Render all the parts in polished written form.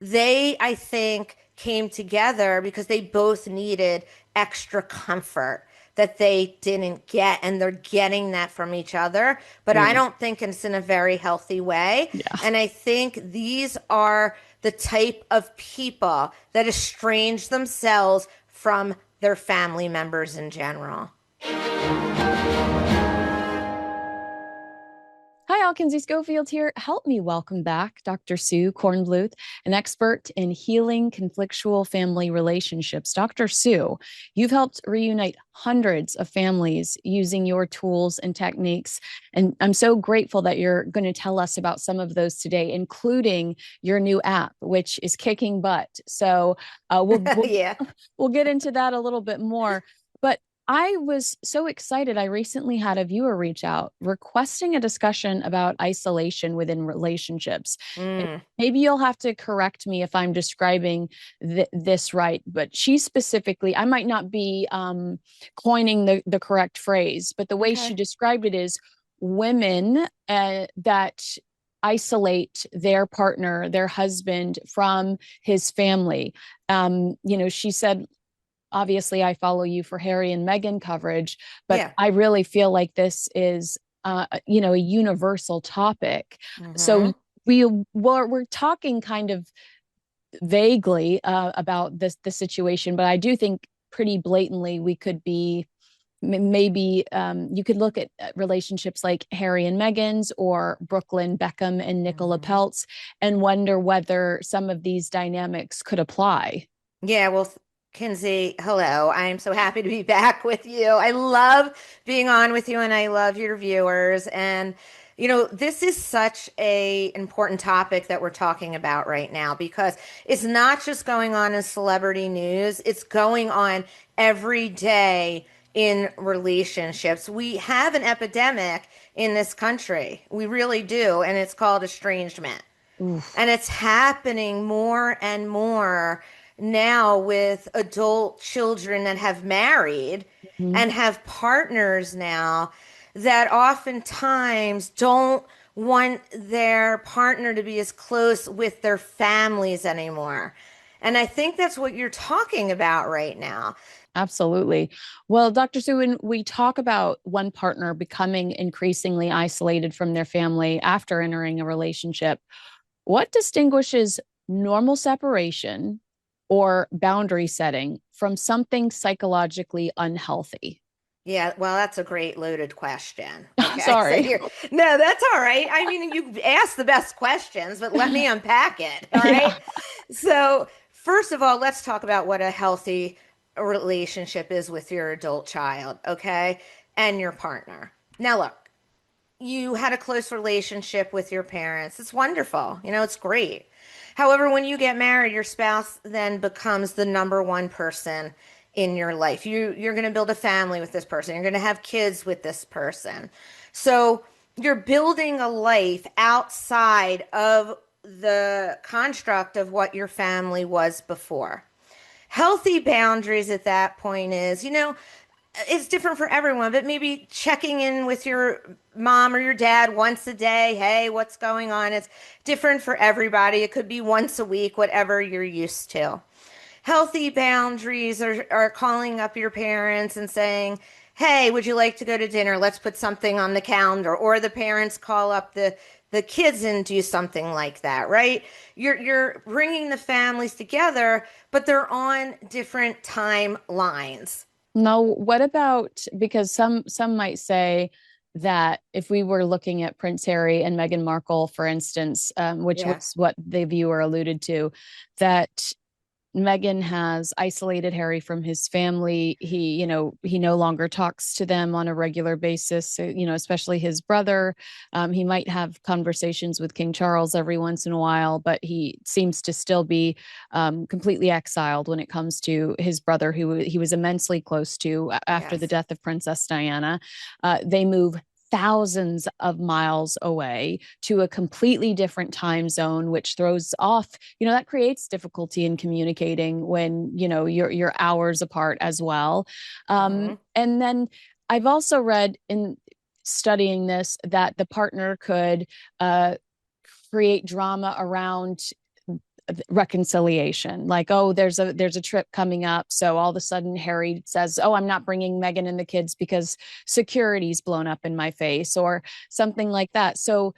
they, I think, came together because they both needed extra comfort that they didn't get, and they're getting that from each other. But I Mm, don't think it's in a very healthy way. yeah. And I think these are the type of people that estrange themselves from their family members in general. Hi, all. Kinsey Schofield here. Help me welcome back Dr. Sue Cornbluth, an expert in healing conflictual family relationships. Dr. Sue, you've helped reunite hundreds of families using your tools and techniques. And I'm so grateful that you're going to tell us about some of those today, including your new app, which is kicking butt. So Yeah. we'll get into that a little bit more. But I was so excited. I recently had a viewer reach out requesting a discussion about isolation within relationships. And Mm. maybe you'll have to correct me if I'm describing this right, but she specifically, I might not be coining the correct phrase, but the way she Okay. described it is women that isolate their partner, their husband from his family. She said, obviously I follow you for Harry and Meghan coverage, but Yeah. I really feel like this is a universal topic. So Hmm. we're talking kind of vaguely about the situation, but I do think pretty blatantly we could be maybe you could look at relationships like Harry and Meghan's or Brooklyn Beckham and Nicola Hmm. Peltz and wonder whether some of these dynamics could apply. Yeah, well, Kinsey, hello. I'm so happy to be back with you. I love being on with you and I love your viewers. And this is such a important topic that we're talking about right now because it's not just going on in celebrity news, it's going on every day in relationships. We have an epidemic in this country. We really do, and it's called estrangement. Oof. And it's happening more and more now with adult children that have married Mhm. and have partners now that oftentimes don't want their partner to be as close with their families anymore. And I think that's what you're talking about right now. Absolutely. Well, Dr. Sue, when we talk about one partner becoming increasingly isolated from their family after entering a relationship, what distinguishes normal separation or boundary setting from something psychologically unhealthy? Yeah, well, that's a great loaded question. Okay, so Sorry. here, no, that's all right. I mean, you asked the best questions, but let me unpack it. All right. Yeah. So, first of all, let's talk about what a healthy relationship is with your adult child, okay, and your partner. Now, look, you had a close relationship with your parents. It's wonderful. It's great. However, when you get married, your spouse then becomes the number one person in your life. You're going to build a family with this person. You're going to have kids with this person. So, you're building a life outside of the construct of what your family was before. Healthy boundaries at that point is, it's different for everyone, but maybe checking in with your mom or your dad once a day. Hey, what's going on? It's different for everybody. It could be once a week, whatever you're used to. Healthy boundaries are calling up your parents and saying, hey, would you like to go to dinner? Let's put something on the calendar. Or the parents call up the kids and do something like that, right? You're bringing the families together, but they're on different timelines. No, what about, because some might say that if we were looking at Prince Harry and Meghan Markle, for instance, which Yeah. was what the viewer alluded to, that Meghan has isolated Harry from his family. He no longer talks to them on a regular basis. So, especially his brother. He might have conversations with King Charles every once in a while, but he seems to still be completely exiled when it comes to his brother, who he was immensely close to after the Yes. death of Princess Diana. They move thousands of miles away to a completely different time zone, which throws off, that creates difficulty in communicating when, you're hours apart as well. Hmm. And then I've also read in studying this that the partner could uh, create drama around reconciliation. Like, oh, there's a trip coming up, so all of a sudden Harry says, oh, I'm not bringing Meghan and the kids because security's blown up in my face, or something like that. So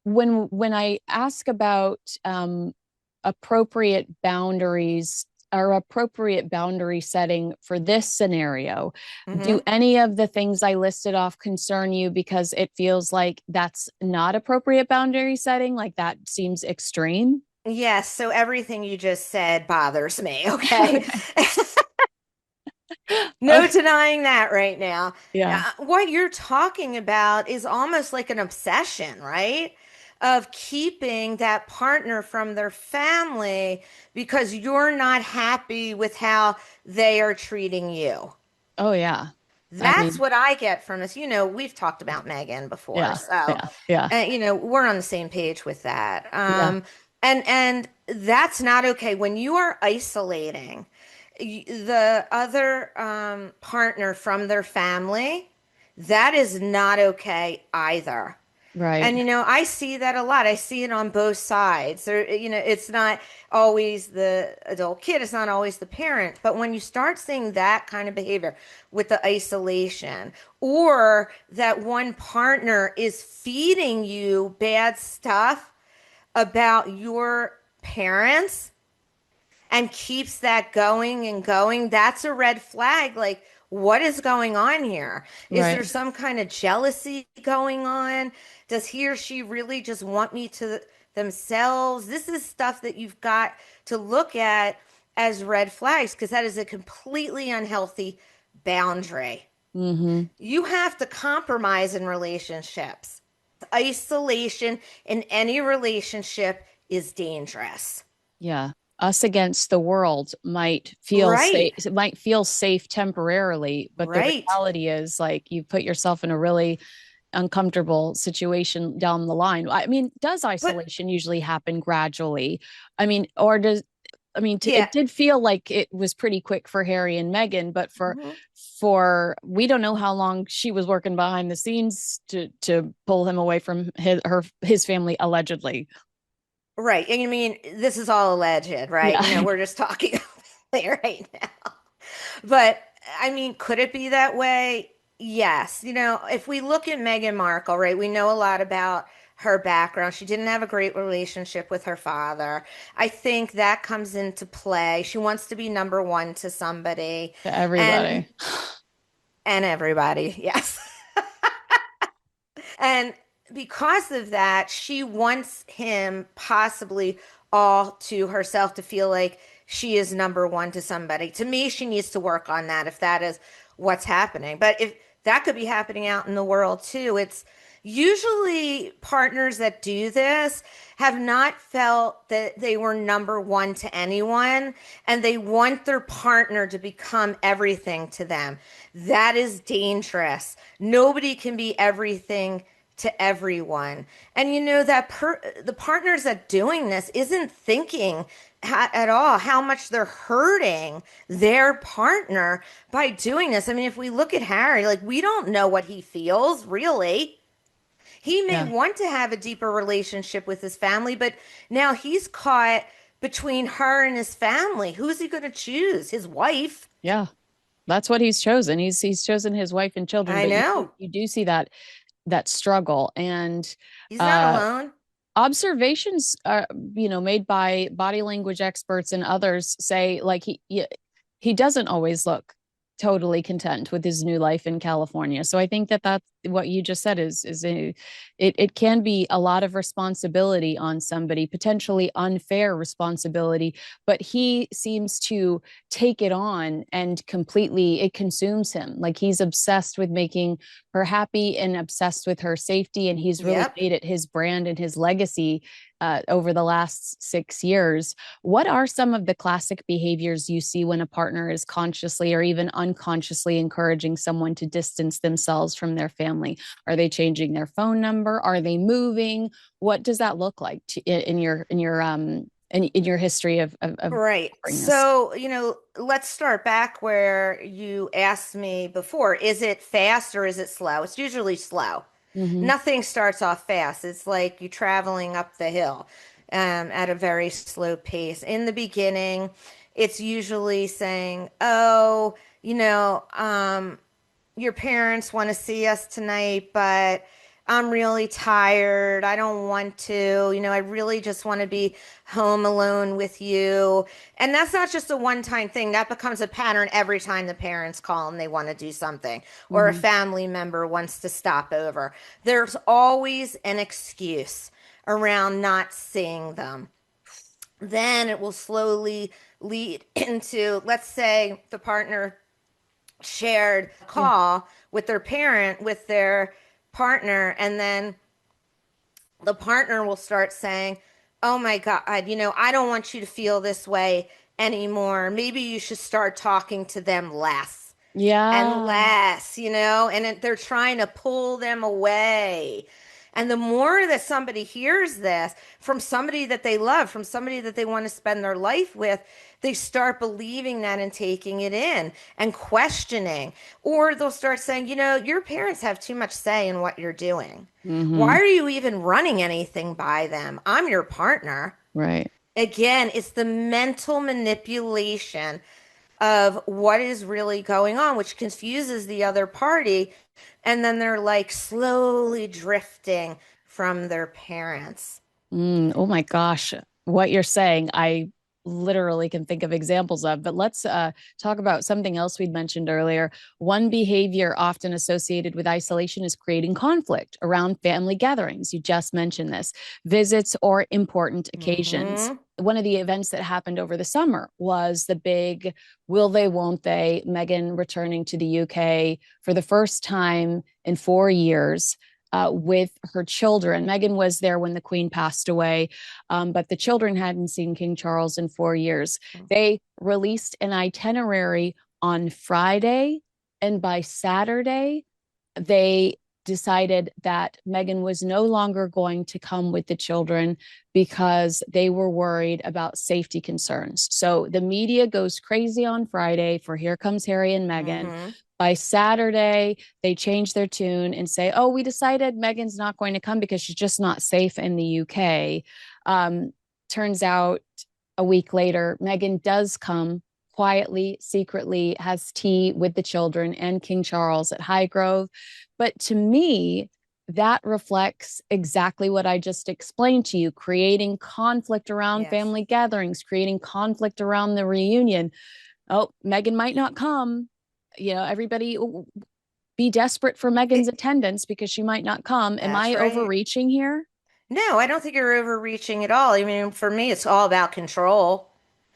when I ask about appropriate boundaries or appropriate boundary setting for this scenario, do Hmm. any of the things I listed off concern you because it feels like that's not appropriate boundary setting? Like that seems extreme? Yes, so everything you just said bothers me, okay? Okay. No Okay. denying that right now. Yeah. What you're talking about is almost like an obsession, right? Of keeping that partner from their family because you're not happy with how they are treating you. Oh, yeah. I That's mean, what I get from this. We've talked about Megan before, yeah, so yeah, yeah, we're on the same page with that. yeah. And that's not okay when you are isolating the other partner from their family. That is not okay either. Right, And I see that a lot. I see it on both sides. It's not always the adult kid, it's not always the parent. But when you start seeing that kind of behavior with the isolation, or that one partner is feeding you bad stuff about your parents and keeps that going and going, that's a red flag. Like, what is going on here? Is there right. some kind of jealousy going on? Does he or she really just want me to themselves? This is stuff that you've got to look at as red flags because that is a completely unhealthy boundary. Mm-hmm. You have to compromise in relationships. Isolation in any relationship is dangerous. Yeah. Us against the world might feel safe, Right, it might feel safe temporarily, but the right. reality is like you put yourself in a really uncomfortable situation down the line. I mean, does But isolation usually happen gradually? I mean, or does I mean, yeah. it did feel like it was pretty quick for Harry and Meghan, but Mhm. for we don't know how long she was working behind the scenes to pull him away from his family allegedly. Right. And you mean this is all alleged, right? Yeah. We're just talking right now. But I mean, could it be that way? Yes. If we look at Meghan Markle, right, we know a lot about her background. She didn't have a great relationship with her father. I think that comes into play. She wants to be number one to somebody, To and everybody. everybody, yes. And because of that, she wants him possibly all to herself to feel like she is number one to somebody. To me, she needs to work on that if that is what's happening. But if that could be happening out in the world too, it's usually partners that do this have not felt that they were number one to anyone and they want their partner to become everything to them. That is dangerous. Nobody can be everything to everyone. And that the partners that doing this isn't thinking at all how much they're hurting their partner by doing this. I mean, if we look at Harry, like we don't know what he feels really. He may Yeah. want to have a deeper relationship with his family, but now he's caught between her and his family. Who's he going to choose? His wife? Yeah. That's what he's chosen. He's chosen his wife and children, I but know. you do see that struggle and He's not uh alone. observations made by body language experts and others say like he doesn't always look totally content with his new life in California. So I think that that's what you just said it can be a lot of responsibility on somebody, potentially unfair responsibility, but he seems to take it on and completely it consumes him. Like he's obsessed with making her happy and obsessed with her safety, and he's really Yep. made it his brand and his legacy over the last 6 years. What are some of the classic behaviors you see when a partner is consciously or even unconsciously encouraging someone to distance themselves from their family? Are they changing their phone number? Are they moving? What does that look like in your history of Right. covering this? So, let's start back where you asked me before. Is it fast or is it slow? It's usually slow. Mm-hmm. Nothing starts off fast. It's like you traveling up the hill. at a very slow pace. In the beginning, it's usually saying, "Oh, your parents want to see us tonight, but I'm really tired. I don't want to. I really just want to be home alone with you." And that's not just a one-time thing. That becomes a pattern every time the parents call and they want to do something, or a Mm-hmm. family member wants to stop over. There's always an excuse around not seeing them. Then it will slowly lead into, let's say the partner shared Yeah. call with their parent, with their partner, and then the partner will start saying, "Oh my God, I don't want you to feel this way anymore. Maybe you should start talking to them less and Yeah. less, and they're trying to pull them away. And the more that somebody hears this from somebody that they love, from somebody that they want to spend their life with, they start believing that and taking it in and questioning. Or they'll start saying, your parents have too much say in what you're doing. Why Mm-hmm. are you even running anything by them? I'm your partner. Right. Again, it's the mental manipulation of what is really going on, which confuses the other party. And then they're like slowly drifting from their parents. Oh my gosh. What you're saying, I literally can think of examples of. But let's talk about something else we'd mentioned earlier. One behavior often associated with isolation is creating conflict around family gatherings. You just mentioned this, visits or important occasions. Mm-hmm. One of the events that happened over the summer was the big will they, won't they, Meghan returning to the UK for the first time in 4 years with her children. Meghan was there when the Queen passed away, but the children hadn't seen King Charles in 4 years. They released an itinerary on Friday, and by Saturday, they decided that Meghan was no longer going to come with the children because they were worried about safety concerns. So the media goes crazy on Friday for Here Comes Harry and Meghan. Mm-hmm. By Saturday, they change their tune and say, "Oh, we decided Meghan's not going to come because she's just not safe in the UK." Turns out a week later, Meghan does come quietly, secretly, has tea with the children and King Charles at Highgrove. But to me, that reflects exactly what I just explained to you, creating conflict around Yes. family gatherings, creating conflict around the reunion. Oh, Meghan might not come. Everybody be desperate for Meghan's It, attendance because she might not come. Am that's I right. overreaching here? No, I don't think you're overreaching at all. I mean, for me, it's all about control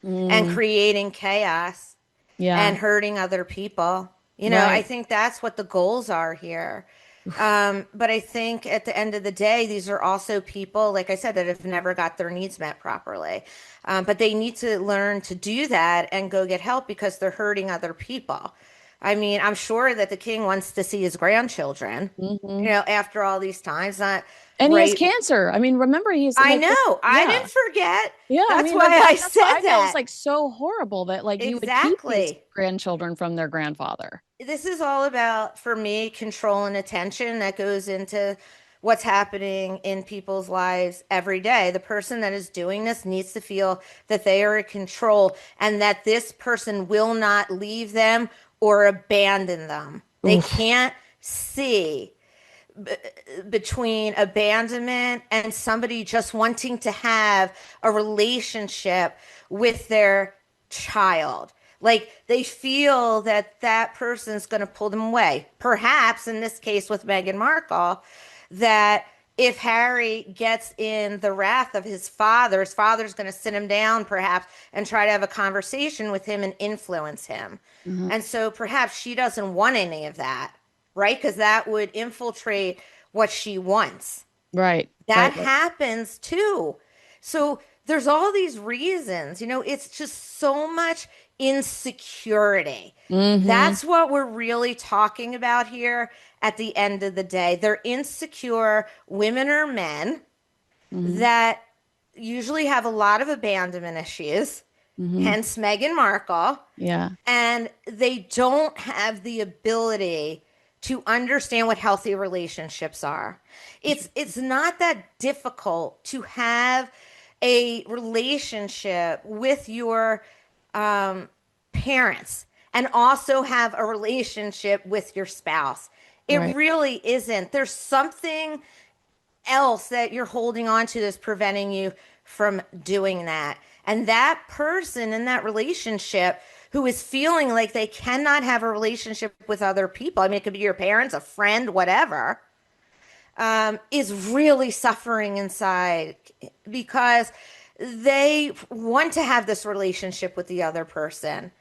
and Mm, creating chaos yeah, and hurting other people. I right. think that's what the goals are here. But I think at the end of the day, these are also people, like I said, that have never got their needs met properly. But they need to learn to do that and go get help because they're hurting other people. I mean, I'm sure that the king wants to see his grandchildren, Hmm. after all these times, not And he has right. cancer. I mean, remember he's I like this. know. I Yeah. didn't forget. Yeah, I That's mean, like why I that's what said I thought was that. like so horrible that like you would keep these Exactly. grandchildren from their grandfather. This is all about, for me, control and attention that goes into what's happening in people's lives every day. The person that is doing this needs to feel that they are in control and that this person will not leave them or abandon them. They Oof. can't see between abandonment and somebody just wanting to have a relationship with their child. Like they feel that that person's going to pull them away. Perhaps in this case with Meghan Markle, that if Harry gets in the wrath of his father's going to sit him down perhaps and try to have a conversation with him and influence him. Uh-huh. And so perhaps she doesn't want any of that, right? Because that would infiltrate what she wants. Right, That right, right. happens too. So there's all these reasons, it's just so much insecurity. Mm-hmm. That's what we're really talking about here at the end of the day. They're insecure women or men Mm-hmm. that usually have a lot of abandonment issues, Mm-hmm. hence Meghan Markle, Yeah. and they don't have the ability to understand what healthy relationships are. It's not that difficult to have a relationship with your um, parents and also have a relationship with your spouse. It Right. really isn't. There's something else that you're holding on to that's preventing you from doing that. And that person in that relationship who is feeling like they cannot have a relationship with other people, I mean, it could be your parents, a friend, whatever, is really suffering inside because they want to have this relationship with the other person,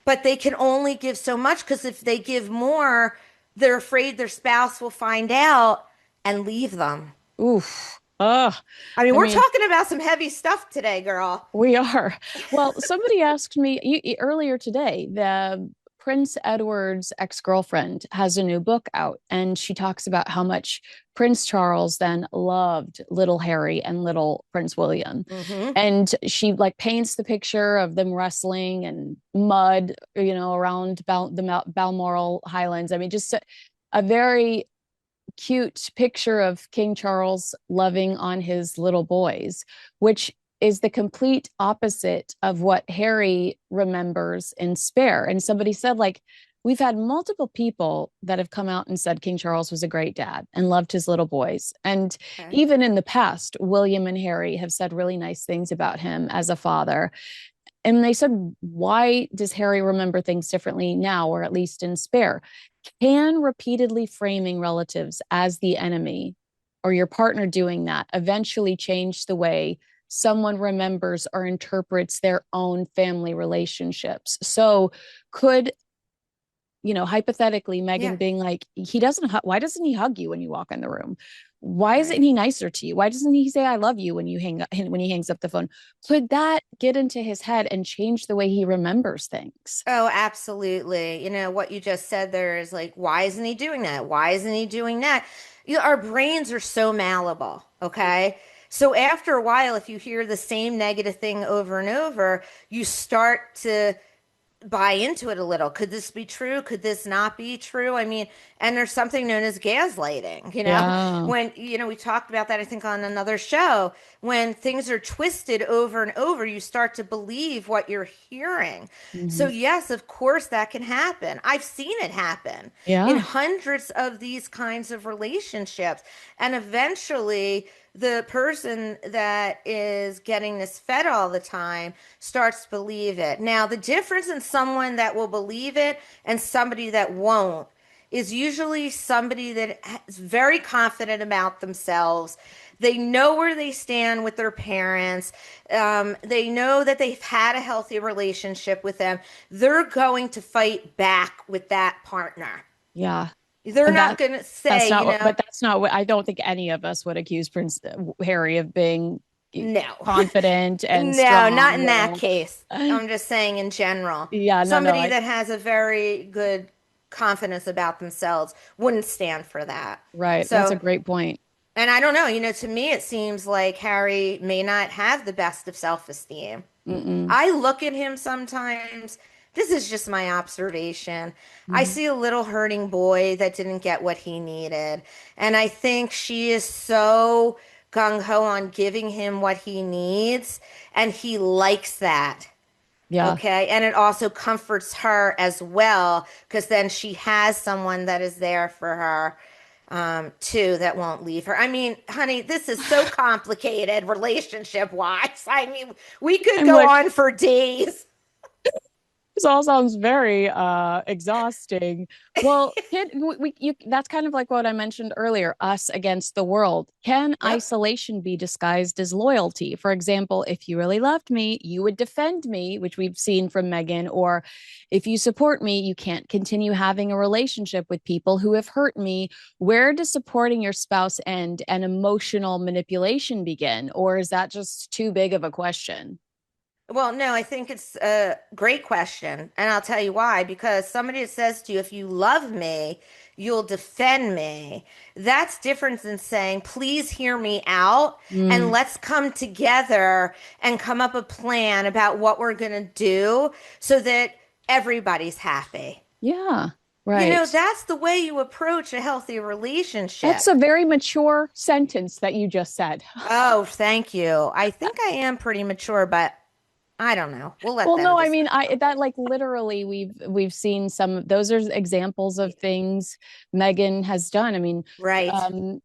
but they can only give so much because if they give more, they're afraid their spouse will find out and leave them. Oof. Ugh. I mean, I we're mean, talking about some heavy stuff today, girl. we are. Well, somebody asked me earlier today, the Prince Edward's ex-girlfriend has a new book out, and she talks about how much Prince Charles then loved little Harry and little Prince William. Mm-hmm. And she like paints the picture of them wrestling and mud, around Balmoral Highlands. I mean, just a very cute picture of King Charles loving on his little boys, which is the complete opposite of what Harry remembers in Spare. And somebody said, like, we've had multiple people that have come out and said King Charles was a great dad and loved his little boys. And Okay. even in the past, William and Harry have said really nice things about him as a father. And they said, why does Harry remember things differently now, or at least in Spare? Can repeatedly framing relatives as the enemy or your partner doing that eventually change the way someone remembers or interprets their own family relationships? So, could hypothetically, Yeah. Meghan being like, why doesn't he hug you when you walk in the room? Why isn't Right. he nicer to you? Why doesn't he say I love you when when he hangs up the phone? Could that get into his head and change the way he remembers things? Oh, absolutely. You know, what you just said there is like, why isn't he doing that? Why isn't he doing that? Our brains are so malleable, okay? So after a while, if you hear the same negative thing over and over, you start to buy into it a little. Could this be true? Could this not be true? I mean, and there's something known as gaslighting, Yeah. when, we talked about that, I think, on another show. When things are twisted over and over, you start to believe what you're hearing. So, Mhm. yes, of course, that can happen. I've seen it happen in Yeah. hundreds of these kinds of relationships. And eventually, the person that is getting this fed all the time starts to believe it. Now, the difference in someone that will believe it and somebody that won't is usually somebody that is very confident about themselves. They know where they stand with their parents. They know that they've had a healthy relationship with them. They're going to fight back with that partner. Yeah. They're And not going to that's say, not what, but that's not what I don't think any of us would accuse Prince Harry of being no. confident and No, not strong. in that case. I'm just saying in general. Yeah, no, Somebody I that has a very good confidence about themselves wouldn't stand for that. right. That's a So, great point. and I don't know, to me it seems like Harry may not have the best of self-esteem. Mm-mm. I look at him sometimes. This is just my observation. I Mhm. see a little hurting boy that didn't get what he needed. And I think she is so gung ho on giving him what he needs. And he likes that. Yeah. Okay. And it also comforts her as well, because then she has someone that is there for her, too, that won't leave her. I mean, honey, this is so complicated relationship wise. I mean, we could I'm go like, on for days. this all sounds very exhausting. Well, that's kind of like what I mentioned earlier, us against the world. Can Yep. isolation be disguised as loyalty? For example, if you really loved me, you would defend me, which we've seen from Meghan, or if you support me, you can't continue having a relationship with people who have hurt me. Where does supporting your spouse end and emotional manipulation begin? Or is that just too big of a question? Well, no, I think it's a great question. And I'll tell you why. Because somebody that says to you, if you love me, you'll defend me. That's different than saying, please hear me out and Mm, let's come together and come up a plan about what we're going to do so that everybody's happy. yeah. Right. That's the way you approach a healthy relationship. That's a very mature sentence that you just said. Oh, thank you. I think I am pretty mature, but I don't know. We'll let Well, them no, I mean, decide. I that like literally we've seen some, those are examples of things Meghan has done. I mean, Right. um,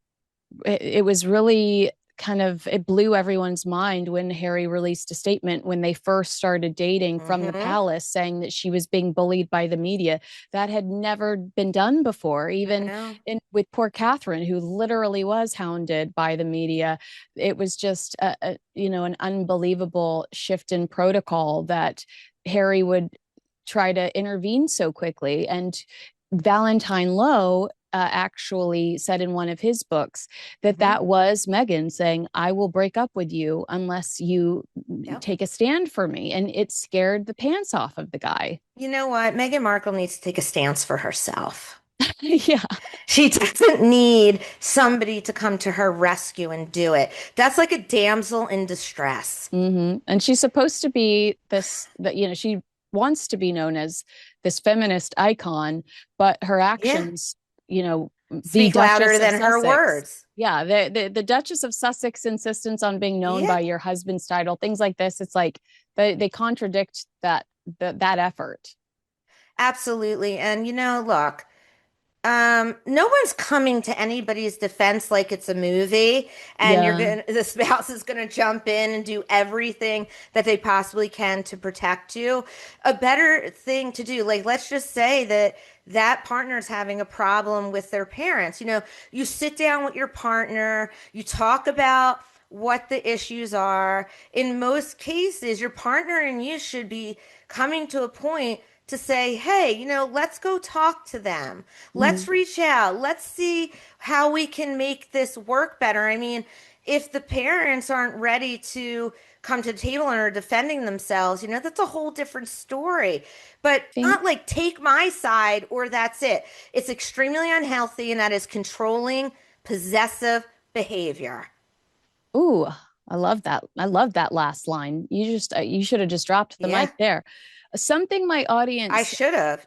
it was really kind of, it blew everyone's mind when Harry released a statement when they first started dating from the Mm-hmm. palace saying that she was being bullied by the media. That had never been done before, I even know. with poor Catherine, who literally was hounded by the media. It was just an unbelievable shift in protocol that Harry would try to intervene so quickly. And Valentine Lowe actually said in one of his books that Mm-hmm. that was Meghan saying, "I will break up with you unless you Yep. take a stand for me." And it scared the pants off of the guy. You know what? Meghan Markle needs to take a stance for herself. Yeah. She doesn't need somebody to come to her rescue and do it. That's like a damsel in distress. And she's supposed to be this, that, she wants to be known as this feminist icon, but her Yeah. actions, you know, the Speak louder Duchess of than her Sussex. words. Yeah, the Duchess of Sussex insistence on being known Yeah. by your husband's title, things like this. It's like they contradict that effort. Absolutely. And look, no one's coming to anybody's defense like it's a movie, and Yeah. the spouse is gonna jump in and do everything that they possibly can to protect you. A better thing to do, like let's just say that partner's having a problem with their parents. You sit down with your partner, you talk about what the issues are. In most cases, your partner and you should be coming to a point to say, hey, let's go talk to them. Let's Mhm. reach out. Let's see how we can make this work better. I mean, if the parents aren't ready to come to the table and are defending themselves, that's a whole different story. But Think, not like take my side or that's it. It's extremely unhealthy, and that is controlling, possessive behavior. ooh, I love that. I love that last line. You should have just dropped the Yeah, mic there. Something my I audience should have.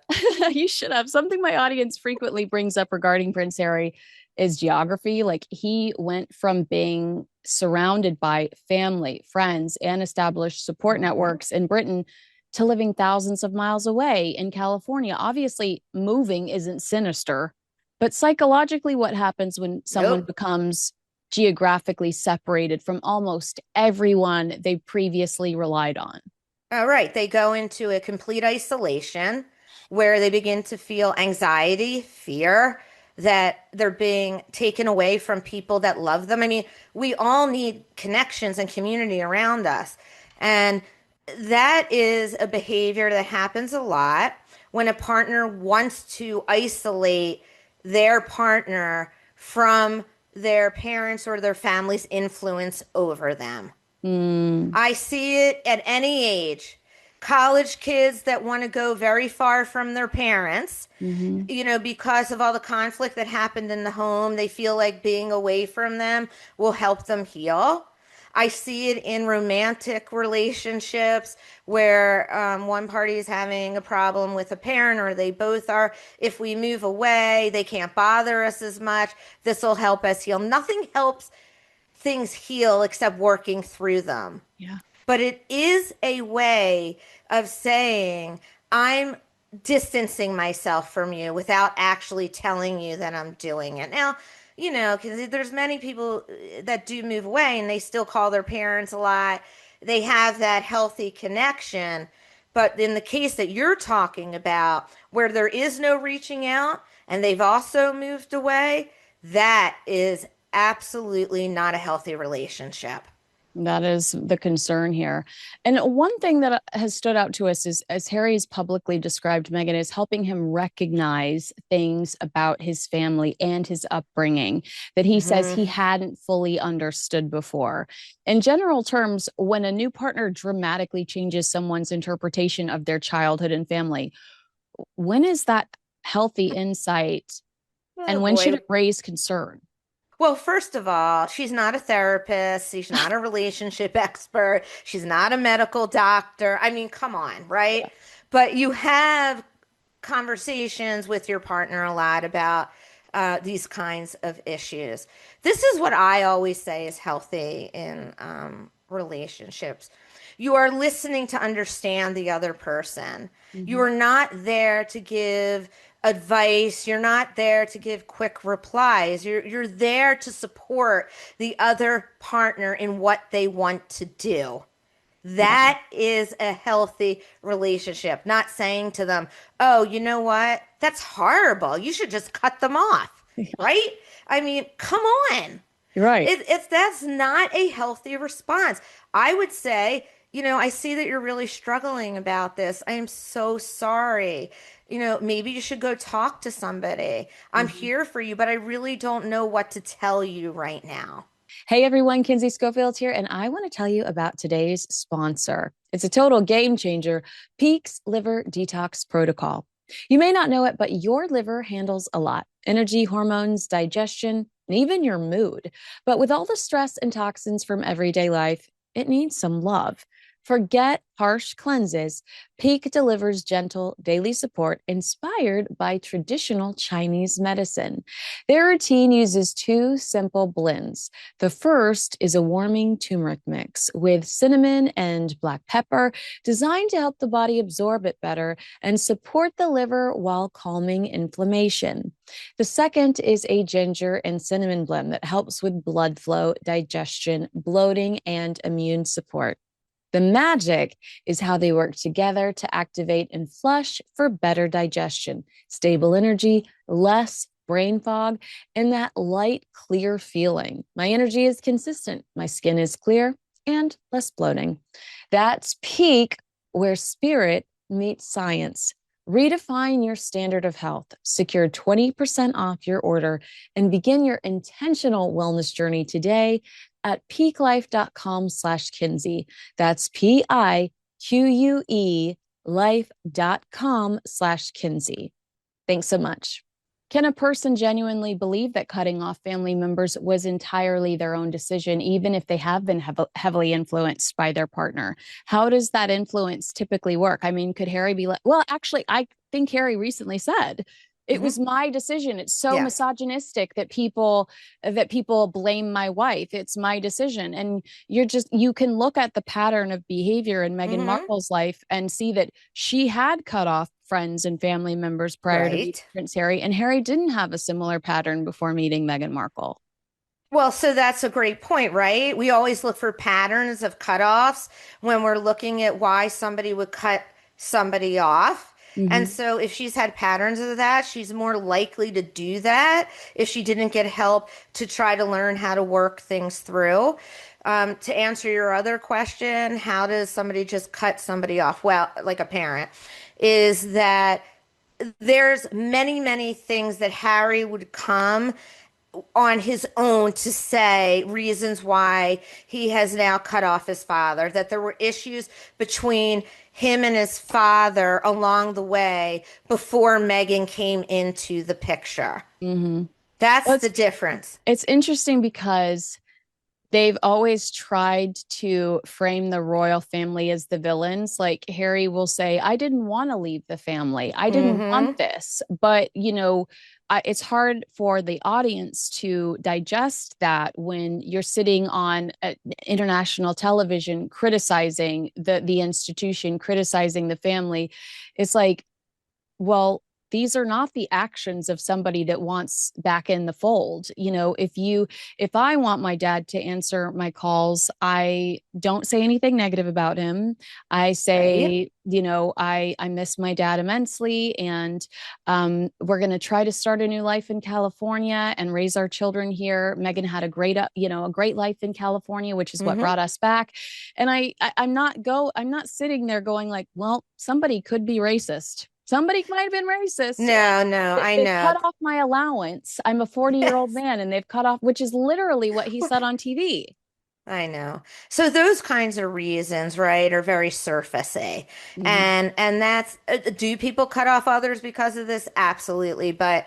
you should have. Something my audience frequently brings up regarding Prince Harry is geography. Like, he went from being surrounded by family, friends, and established support Mhm. networks in Britain to living thousands of miles away in California. Obviously, moving isn't sinister, but psychologically, what happens when someone Nope. becomes geographically separated from almost everyone they previously relied on? All right. They go into a complete isolation where they begin to feel anxiety, fear that they're being taken away from people that love them. I mean, we all need connections and community around us. And that is a behavior that happens a lot when a partner wants to isolate their partner from their parents or their family's influence over them. Mm, I see it at any age. College kids that want to go very far from their parents, hmm. because of all the conflict that happened in the home, they feel like being away from them will help them heal. I see it in romantic relationships where one party is having a problem with a parent, or they both are. If we move away, they can't bother us as much. This will help us heal. Nothing helps things heal except working through them. Yeah. But it is a way of saying, I'm distancing myself from you without actually telling you that I'm doing it. Now, because there's many people that do move away and they still call their parents a lot. They have that healthy connection. But in the case that you're talking about, where there is no reaching out and they've also moved away, that is absolutely not a healthy relationship. That is the concern here. And one thing that has stood out to us is, as Harry's publicly described Meghan, is helping him recognize things about his family and his upbringing that he says Hmm. he hadn't fully understood before. In general terms, when a new partner dramatically changes someone's interpretation of their childhood and family, when is that healthy insight, Oh and when should boy. it raise concern? Well, first of all, she's not a therapist. She's not a relationship expert. She's not a medical doctor. I mean, come on, right? But you have conversations with your partner a lot about these kinds of issues. This is what I always say is healthy in relationships. You are listening to understand the other person. You Mhm. are not there to give advice. You're not there to give quick replies. You're there to support the other partner in what they want to do. Yeah. That is a healthy relationship. Not saying to them, oh, you know what? That's horrible. You should just cut them off, right? I mean, come on. You're right. It's that's not a healthy response. I would say, I see that you're really struggling about this. I am so sorry. Maybe you should go talk to somebody. I'm Mhm. here for you, but I really don't know what to tell you right now. Hey everyone, Kinsey Schofield here, and I want to tell you about today's sponsor. It's a total game changer, Peak's Liver Detox Protocol. You may not know it, but your liver handles a lot: energy, hormones, digestion, and even your mood. But with all the stress and toxins from everyday life, it needs some love. Forget harsh cleanses. Peak delivers gentle daily support inspired by traditional Chinese medicine. Their routine uses two simple blends. The first is a warming turmeric mix with cinnamon and black pepper, designed to help the body absorb it better and support the liver while calming inflammation. The second is a ginger and cinnamon blend that helps with blood flow, digestion, bloating, and immune support. The magic is how they work together to activate and flush for better digestion, stable energy, less brain fog, and that light, clear feeling. My energy is consistent, my skin is clear, and less bloating. That's peak where spirit meets science. Redefine your standard of health, secure 20% off your order, and begin your intentional wellness journey today at peaklife.com/Kinsey. That's PIQUE life.com/Kinsey. Thanks so much. Can a person genuinely believe that cutting off family members was entirely their own decision, even if they have been heavily influenced by their partner? How does that influence typically work? I mean, could Harry be like, well, actually, I think Harry recently said it was Hmm. my decision. It's so Yeah. misogynistic that people blame my wife. It's my decision. And you can look at the pattern of behavior in Meghan Hmm. Markle's life and see that she had cut off friends and family members prior to meeting Right. Prince Harry, and Harry didn't have a similar pattern before meeting Meghan Markle. Well, so that's a great point, right? We always look for patterns of cutoffs when we're looking at why somebody would cut somebody off. And Mm-hmm. so if she's had patterns of that, she's more likely to do that if she didn't get help to try to learn how to work things through. To answer your other question, how does somebody just cut somebody off? Well, like a parent, is that there's many, many things that Harry would come on his own to say reasons why he has now cut off his father, that there were issues between him and his father along the way before Meghan came into the picture. Mm-hmm. That's Well, the difference. it's interesting because they've always tried to frame the royal family as the villains. Like Harry will say, I didn't want to leave the family. I didn't want Mm-hmm. this. But, it's hard for the audience to digest that when you're sitting on international television criticizing the institution, criticizing the family. It's like, well, these are not the actions of somebody that wants back in the fold. If I want my dad to answer my calls, I don't say anything negative about him. I Right. say, I miss my dad immensely, and we're going to try to start a new life in California and raise our children here. Meghan had a great life in California, which is what Mm-hmm. brought us back. And I'm not sitting there going like, well, somebody could be racist. Somebody might have been racist. No, no, I They've know. cut off my allowance. I'm a 40-year-old Yes. man, and they've cut off, which is literally what he said on TV. I know. So those kinds of reasons, right, are very surfacey. Mhm. And that's do people cut off others because of this? Absolutely. But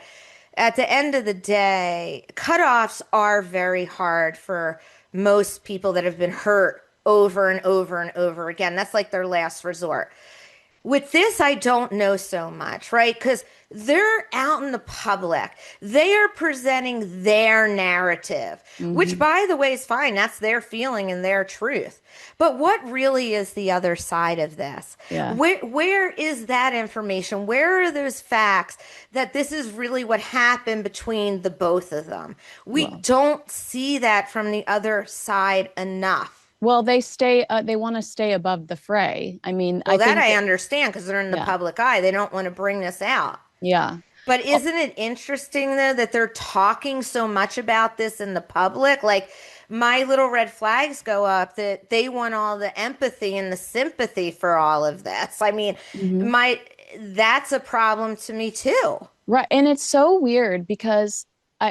at the end of the day, cutoffs are very hard for most people that have been hurt over and over and over again. That's like their last resort. With this, I don't know so much, right? Because they're out in the public. They are presenting their narrative, which, Hmm. by the way, is fine. That's their feeling and their truth. But what really is the other side of this? Yeah. Where is that information? Where are those facts that this is really what happened between the both of them? We Well, don't see that from the other side enough. well, they want to stay above the fray. I mean, I Well, that think I that, understand because they're in the yeah, public eye. They don't want to bring this out. yeah. But Well, isn't it interesting, though, that they're talking so much about this in the public? Like, my little red flags go up that they want all the empathy and the sympathy for all of this. I mean, mhm. my that's a problem to me too. Right. And it's so weird because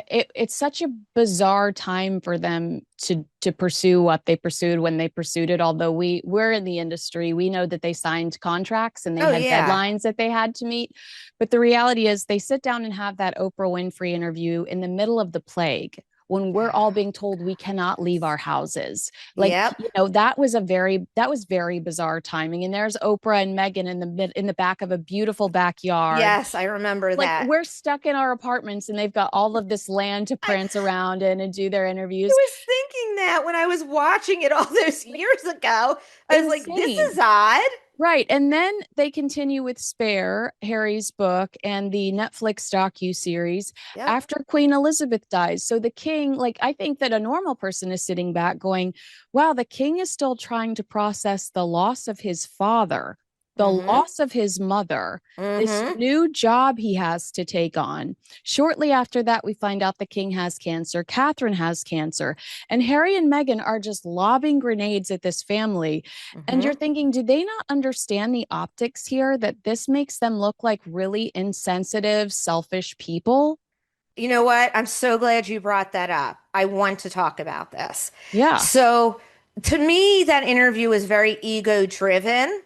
it's such a bizarre time for them to pursue what they pursued when they pursued it. Although we're in the industry, we know that they signed contracts and they Oh, had yeah. deadlines that they had to meet. But the reality is they sit down and have that Oprah Winfrey interview in the middle of the plague when we're all being told we cannot leave our houses. Like, Yep. that was very bizarre timing. And there's Oprah and Meghan in the back of a beautiful backyard, Yes, I remember like that. we're stuck in our apartments and they've got all of this land to I, prance around in and do their I interviews. was thinking that when I was watching it all those Like, years ago. I was like, this is insane. odd. Right. And then they continue with Spare, Harry's book, and the Netflix docu-series Yep. after Queen Elizabeth dies. So the king, like, I think that a normal person is sitting back going, wow, the king is still trying to process the loss of his father, the Mm-hmm. loss of his mother, this Mm-hmm. new job he has to take on. Shortly after that, we find out the king has cancer, Catherine has cancer, and Harry and Meghan are just lobbing grenades at this family. And you're Mm-hmm. thinking, do they not understand the optics here that this makes them look like really insensitive, selfish people? You know what? I'm so glad you brought that up. I want to talk about this. Yeah. So, to me, that interview was very ego driven,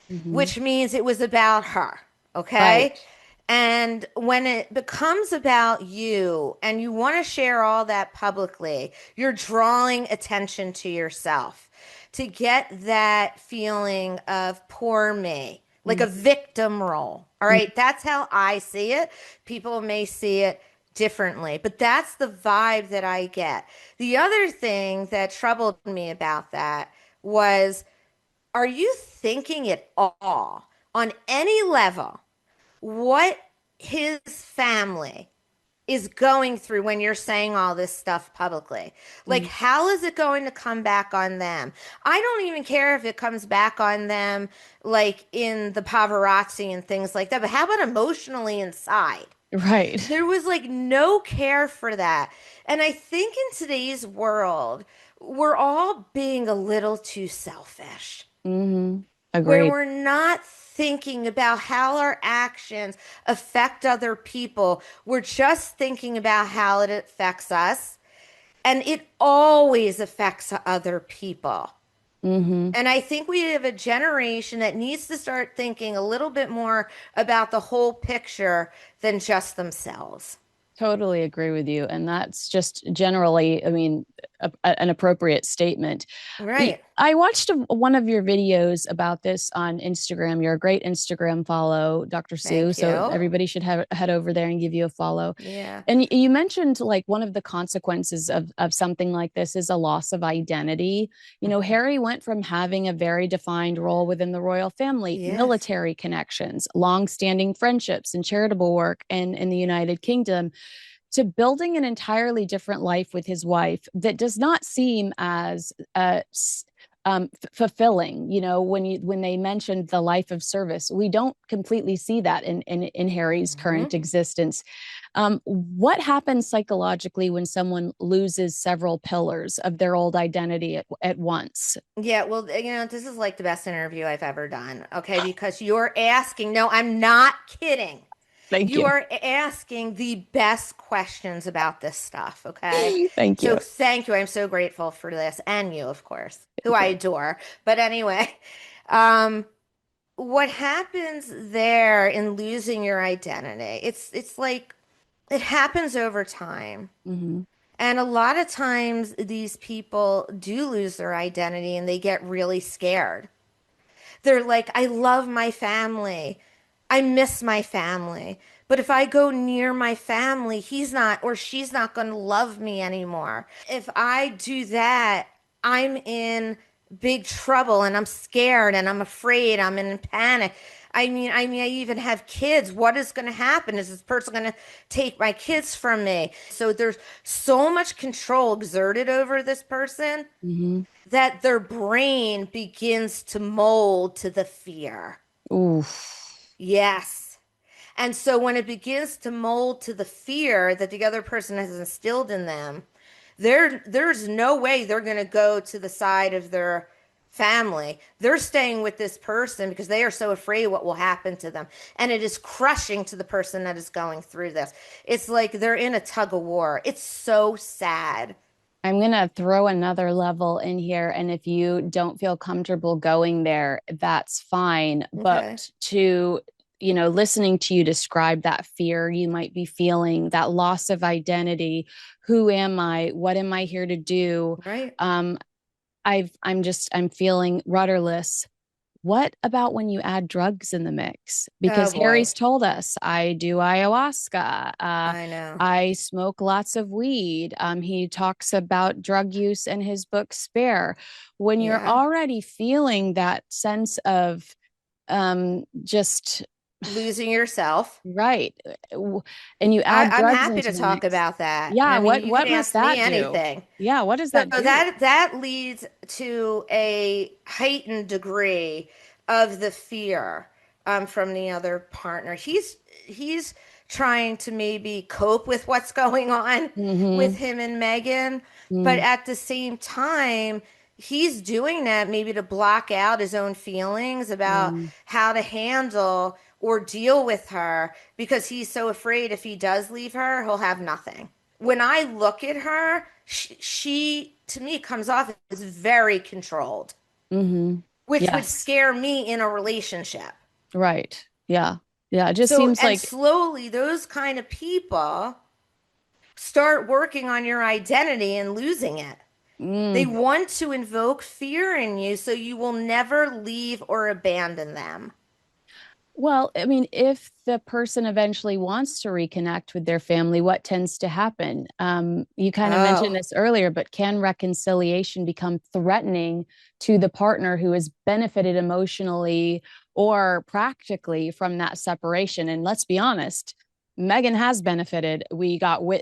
Hmm. which means it was about her. Right. Okay. And when it becomes about you and you want to share all that publicly, you're drawing attention to yourself to get that feeling of poor me, like a Hmm. victim role. All right. That's how I see it. People may see it differently, but that's the vibe that I get. The other thing that troubled me about that was, are you thinking at all on any level what his family is going through when you're saying all this stuff publicly? Like, Hmm. how is it going to come back on them? I don't even care if it comes back on them, like in the paparazzi and things like that, but how about emotionally inside? Right. There was like no care for that. And I think in today's world, we're all being a little too selfish Hmm. where Agreed. we're not thinking about how our actions affect other people. We're just thinking about how it affects us. And it always affects other people. Hmm. And I think we have a generation that needs to start thinking a little bit more about the whole picture than just themselves. Totally agree with you. And that's just generally, I mean, an appropriate statement. Right. I watched one of your videos about this on Instagram. You're a great Instagram follow, Dr. Sue. Thank So you. everybody should head over there and give you a follow. Yeah. And you mentioned like one of the consequences of something like this is a loss of identity. You know, Mhm. Harry went from having a very defined role within the royal family, Yes. military connections, long-standing friendships, and charitable work in the United Kingdom to building an entirely different life with his wife that does not seem as fulfilling. You know, when they mentioned the life of service, we don't completely see that in Harry's Hmm. current existence. What happens psychologically when someone loses several pillars of their old identity at once? Yeah, well, this is like the best interview I've ever done. Okay, because you're asking, no, I'm not kidding. Thank You you. are asking the best questions about this stuff. Okay. Thank So you. thank you. I'm so grateful for this. And you, of course, who Thank I you. adore. But anyway, um, what happens there in losing your identity? It's like it happens over time. Mm-hmm. And a lot of times these people do lose their identity and they get really scared. They're like, I love my family. I miss my family. But if I go near my family, he's not or she's not going to love me anymore. If I do that, I'm in big trouble and I'm scared and I'm afraid. I'm in panic. I even have kids. What is going to happen? Is this person going to take my kids from me? So there's so much control exerted over this person Mm-hmm. that their brain begins to mold to the fear. Oof. Yes. And so when it begins to mold to the fear that the other person has instilled in them, there's no way they're going to go to the side of their family. They're staying with this person because they are so afraid what will happen to them. And it is crushing to the person that is going through this. It's like they're in a tug of war. It's so sad. I'm going to throw another level in here. And if you don't feel comfortable going there, that's fine. Okay. But listening to you describe that fear you might be feeling, that loss of identity, who am I? What am I here to do? Right. Um, I'm feeling rudderless. What about when you add drugs in the mix? Oh Because boy. Harry's told us I do ayahuasca. I know. I smoke lots of weed. He talks about drug use in his book Spare. When you're Yeah. already feeling that sense of just Losing yourself. right, and you add I'm drugs happy into to the talk mix, about that. yeah, I mean, you can what must ask me that do? anything. Yeah, what does So that do? that leads to a heightened degree of the fear from the other partner. He's trying to maybe cope with what's going on with Mm-hmm. him and Megan, but Mm-hmm. at the same time, he's doing that maybe to block out his own feelings about how to handle or deal with her because he's so afraid if he does leave her, he'll have nothing. When I look at her, she to me comes off as very controlled, Mm-hmm. which would Yes. scare me in a relationship. Right. Yeah. Yeah. It just So, seems and like, slowly those kind of people start working on your identity and losing it. They mm, want to invoke fear in you so you will never leave or abandon them. well, I mean, if the person eventually wants to reconnect with their family, what tends to happen? You kind of mentioned Oh, this earlier, but can reconciliation become threatening to the partner who has benefited emotionally or practically from that separation? And let's be honest, Meghan has benefited.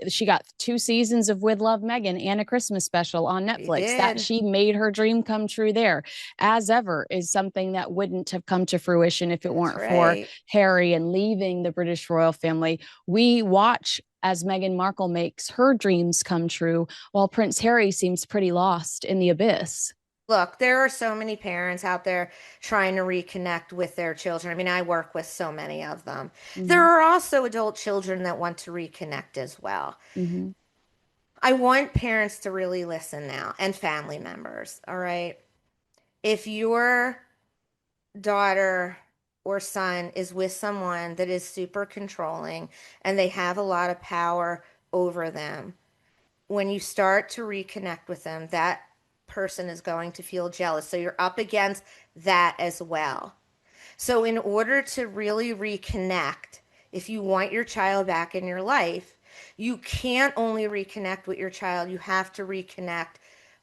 She got 2 seasons of With Love Meghan and a Christmas special on she Netflix. That did. she made her dream come true there. As ever is something that wouldn't have come to fruition if it That's weren't for right. Harry and leaving the British royal family. We watch as Meghan Markle makes her dreams come true, while Prince Harry seems pretty lost in the abyss. Look, there are so many parents out there trying to reconnect with their children. I mean, I work with so many of them. There Mm-hmm. are also adult children that want to reconnect as well. Mm-hmm. I want parents to really listen now and family members, all right? If your daughter or son is with someone that is super controlling and they have a lot of power over them, when you start to reconnect with them, that person is going to feel jealous. So you're up against that as well. So, in order to really reconnect, if you want your child back in your life, you can't only reconnect with your child, you have to reconnect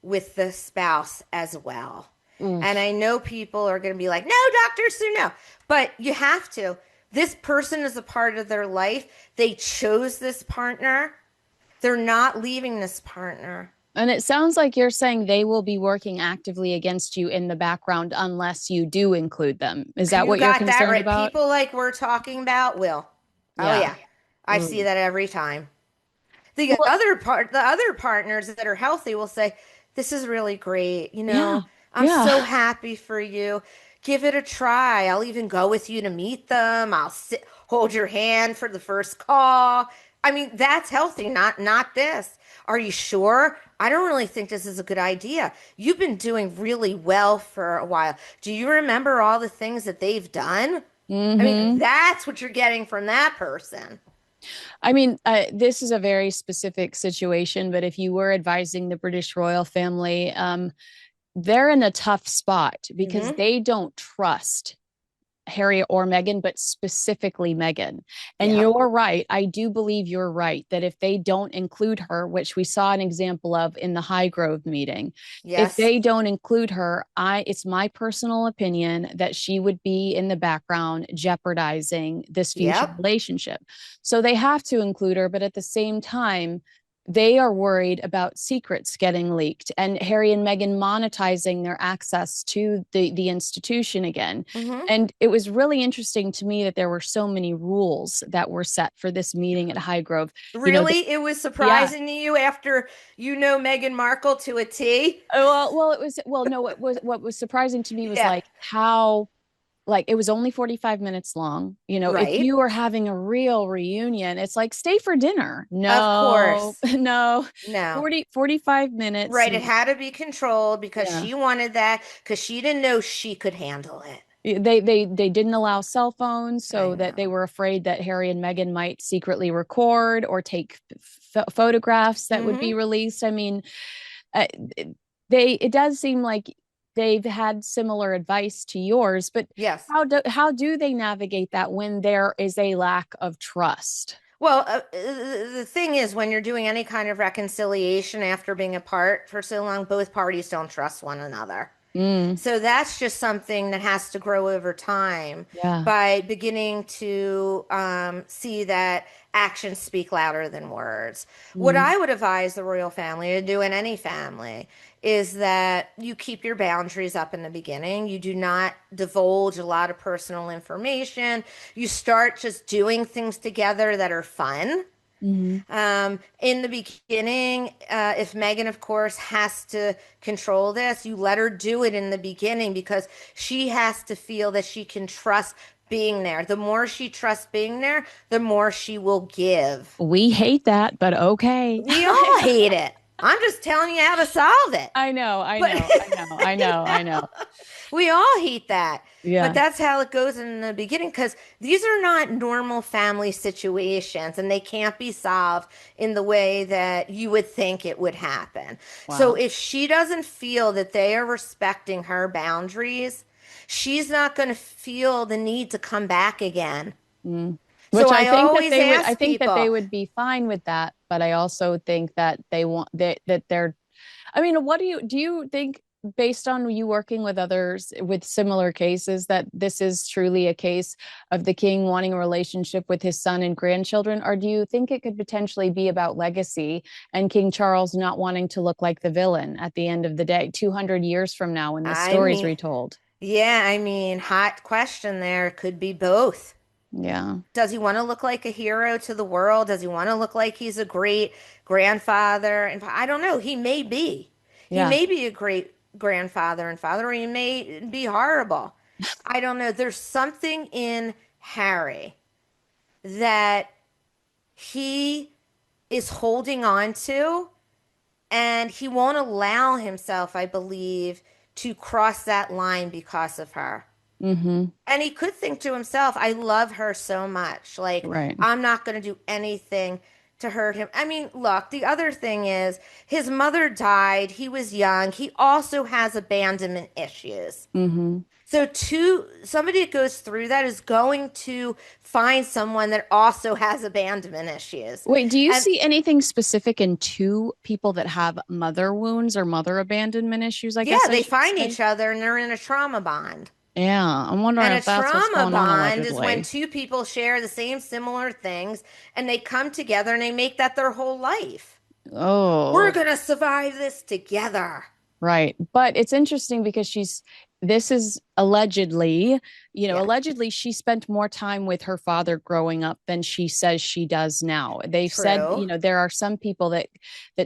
with the spouse as well. And I Oof. know people are going to be like, no, Dr. Sue, no. But you have to. This person is a part of their life. They chose this partner. They're not leaving this partner. And it sounds like you're saying they will be working actively against you in the background unless you do include them. Is that You what you're got that concerned right. about? People like we're talking about will. Oh, Yeah. yeah. I see Mm. that every time. Well, The other partners that are healthy will say, "This is really great. yeah. I'm Yeah. so happy for you. Give it a try. I'll even go with you to meet them. I'll hold your hand for the first call." I mean, that's healthy, not this. Are you sure? I don't really think this is a good idea. You've been doing really well for a while. Do you remember all the things that they've done? I mean, Mm-hmm. that's what you're getting from that person. I mean, this is a very specific situation, but if you were advising the British royal family, they're in a tough spot because Hmm. they don't trust Harry or Meghan, but specifically Meghan. And Yep. you're right. I do believe you're right that if they don't include her, which we saw an example of in the Highgrove meeting, if Yes. they don't include her, it's my personal opinion that she would be in the background jeopardizing this future Yep. relationship. So they have to include her, but at the same time, they are worried about secrets getting leaked and Harry and Meghan monetizing their access to the institution again. Hmm. And it was really interesting to me that there were so many rules that were set for this meeting at Highgrove. You know, Really? It was yeah. surprising to you after you know Meghan Markle to a T? Well, it was no. What was surprising to me was Yeah. like how like it was only 45 minutes long. You know, if Right. you were having a real reunion, it's like stay for dinner. Of No, course. no, No. 45 minutes. Right. It had to be controlled because Yeah. she wanted that because she didn't know she could handle it. They didn't allow cell phones I so that they know. were afraid that Harry and Meghan might secretly record or take photographs that would Hmm. be released. I mean, uh, they it does seem like they've had similar advice to yours, but Yes. how do they navigate that when there is a lack of trust? Well, the thing is, when you're doing any kind of reconciliation after being apart for so long, both parties don't trust one another. Mm, So that's just something that has to grow over time yeah. by beginning to see that actions speak louder than words. What Mm, I would advise the royal family to do in any family is that you keep your boundaries up in the beginning. You do not divulge a lot of personal information. You start just doing things together that are fun. mm, In the beginning, if Megan, of course, has to control this, you let her do it in the beginning because she has to feel that she can trust being there. The more she trusts being there, the more she will give. we hate that, but okay. We all hate it. I'm just telling you how to solve it. I know, I But know, I know, I you know, know, I know. we all hate that. But Yeah. that's how it goes in the beginning because these are not normal family situations and they can't be solved in the way that you would think it would happen. So Wow. if she doesn't feel that they are respecting her boundaries, she's not going to feel the need to come back again. Mm. So Which I I think that always they would, I ask think that they people, would be fine with that, but I also think that they want that they're, I mean, what do you think based on you working with others with similar cases that this is truly a case of the king wanting a relationship with his son and grandchildren, or do you think it could potentially be about legacy and King Charles not wanting to look like the villain at the end of the day, 200 years from now when this I story is mean, retold? yeah, I mean, hot question there. Could be both. Yeah. Does he want to look like a hero to the world? Does he want to look like he's a great grandfather? And I don't know. He may be. He Yeah. may be a great grandfather and father, or he may be horrible. I don't know. There's something in Harry that he is holding on to, and he won't allow himself, I believe, to cross that line because of her. Mm-hmm. And he could think to himself, I love her so much. Like, Right. I'm not going to do anything to hurt him. I mean, look, the other thing is his mother died. He was young. He also has abandonment issues. Mm-hmm. So, somebody that goes through that is going to find someone that also has abandonment issues. Wait, do you And see anything specific in two people that have mother wounds or mother abandonment issues? I yeah, guess I they should find say. each other and they're in a trauma bond. Yeah, I'm wondering And a if that's what's trauma going on bond is when allegedly. two people share the same similar things and they come together and they make that their whole life. We're Oh, going to survive this together. right. But it's interesting because this is allegedly, Yeah, allegedly she spent more time with her father growing up than she says she does now. They've said, true. there are some people that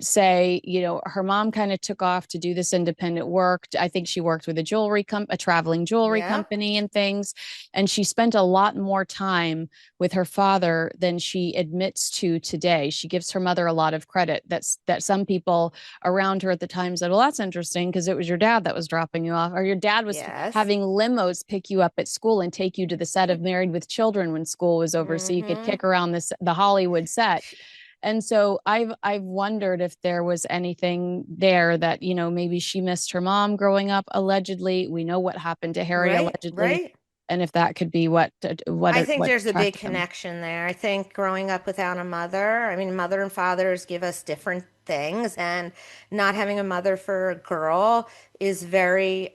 say, her mom kind of took off to do this independent work. I think she worked with a traveling jewelry Yep. company and things, and she spent a lot more time with her father than she admits to today. She gives her mother a lot of credit. That some people around her at the time said, well, that's interesting because it was your dad that was dropping you off, or your dad was Yes. having limos pick you up at school and take you to the set of Married with Children when school was over so you could Mm-hmm. kick around the Hollywood set. And so I've wondered if there was anything there that, maybe she missed her mom growing up, allegedly. We know what happened to Harry, Right, allegedly. right. And if that could be I think what there's a big attracted them. connection there. I think growing up without a mother, I mean, mother and fathers give us different things, and not having a mother for a girl is very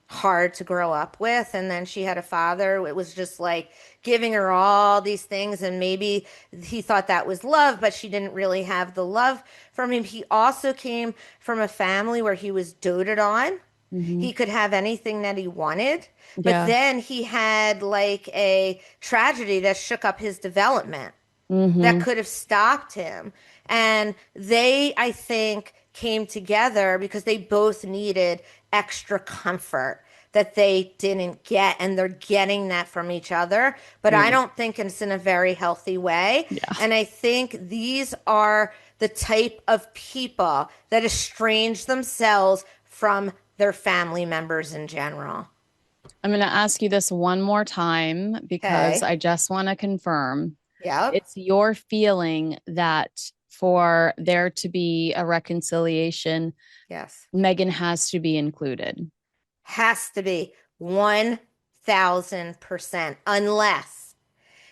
hard to grow up with. And then she had a father. It was just like giving her all these things, and maybe he thought that was love, but she didn't really have the love from him. He also came from a family where he was doted on. Hmm. He could have anything that he wanted, but Yeah. then he had like a tragedy that shook up his development that Hmm. could have stopped him. And they, I think, came together because they both needed extra comfort that they didn't get, and they're getting that from each other. But I Mm. don't think it's in a very healthy way. Yeah. And I think these are the type of people that estrange themselves from their family members in general. I'm going to ask you this one more time because Okay. I just want to confirm. Yep. It's your feeling that for there to be a reconciliation, Yes. Meghan has to be included. Has to be 1000%, unless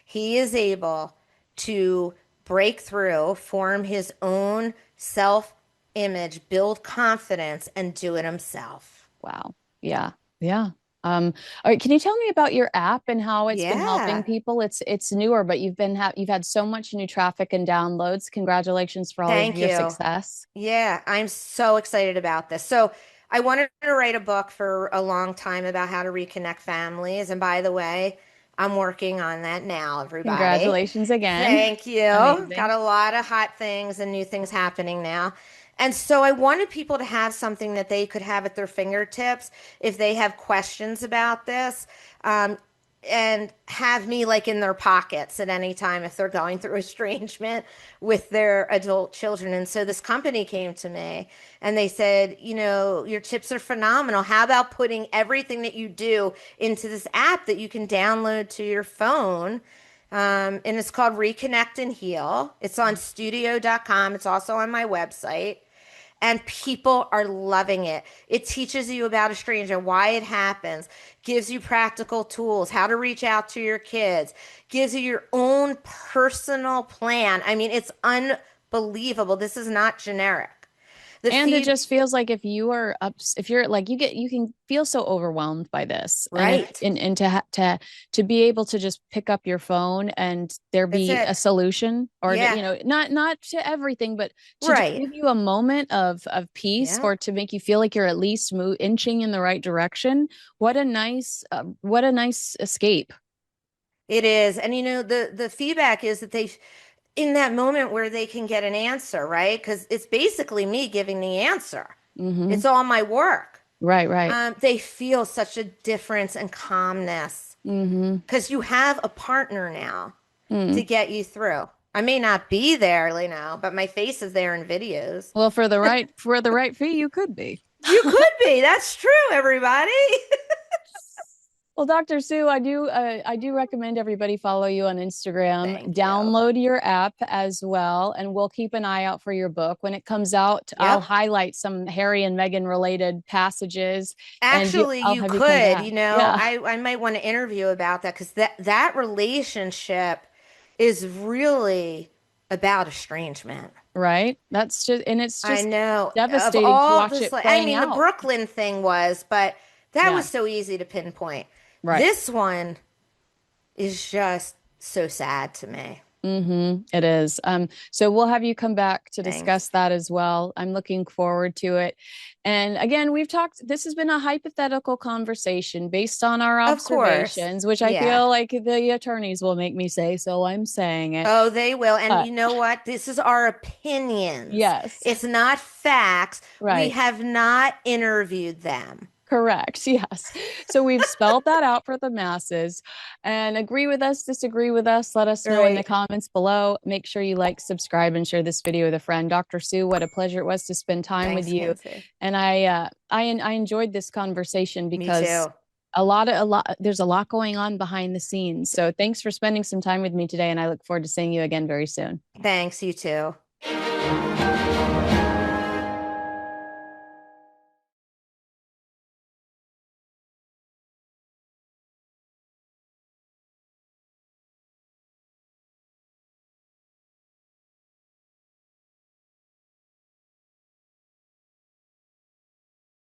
he is able to break through, form his own self image, build confidence, and do it himself. Wow. Yeah. Yeah. All right. Can you tell me about your app and how it's been helping Yeah. people? It's newer, but you've had so much new traffic and downloads. Congratulations for all of Thank your you. success. Yeah, I'm so excited about this. So, I wanted to write a book for a long time about how to reconnect families. And by the way, I'm working on that now, everybody. Congratulations again. Thank you. Got Amazing. a lot of hot things and new things happening now. And so I wanted people to have something that they could have at their fingertips if they have questions about this. Um, and have me like in their pockets at any time if they're going through estrangement with their adult children. And so this company came to me and they said, your tips are phenomenal. How about putting everything that you do into this app that you can download to your phone? And it's called Reconnect and Heal. It's on studio.com. It's also on my website, and people are loving it. It teaches you about a stranger, why it happens, gives you practical tools, how to reach out to your kids, gives you your own personal plan. I mean, it's unbelievable. This is not generic. The And it feed, just feels like if you're like you can feel so overwhelmed by this, and if right? and to be able to just pick up your phone and there That's be a it. solution, or to, Yeah, not to everything, but to just right. give you a moment of peace, Yeah. or to make you feel like you're at least inching in the right direction. What a nice escape. It is. And the feedback is that they in that moment where they can get an answer, right? Because it's basically me giving the answer. Hmm. It's all my work. Right, right. They feel such a difference and calmness Hmm. because you have a partner now to get you through. I may not be there, but my face is there in videos. Well, for the right fee, you could be. You could be. That's true, everybody. Well, Dr. Sue, I do recommend everybody follow you on Instagram. Thank you. Download your app as well, and we'll keep an eye out for your book. When it comes out, I'll Yep. highlight some Harry and Meghan related passages, and Actually, I'll you have you come could, back. Yeah, I might want to interview about that because that relationship is really about estrangement. right. That's just and it's I just know of devastating to all watch this, it like, I playing mean, the out. Brooklyn thing was, but that Yeah, was so easy to pinpoint. right. This one is just so sad to me. It is. So we'll have you come back to Thanks. discuss that as well. I'm looking forward to it. And again, this has been a hypothetical conversation based on our Of course. observations, which I Yeah. feel like the attorneys will make me say, so I'm saying it. Oh, they will. And But you know what? This is our opinions. yes, It's not facts. We right. have not interviewed them. Correct. Yes. So we've spelled that out for the masses. And agree with us, disagree with us, let us know in the Right. comments below. Make sure you like, subscribe, and share this video with a friend. Dr. Sue, what a pleasure it was to spend time with Thanks, you. Kinsey. And I enjoyed this conversation Me because too. there's a lot going on behind the scenes. So thanks for spending some time with me today, and I look forward to seeing you again very soon. Thanks, you too.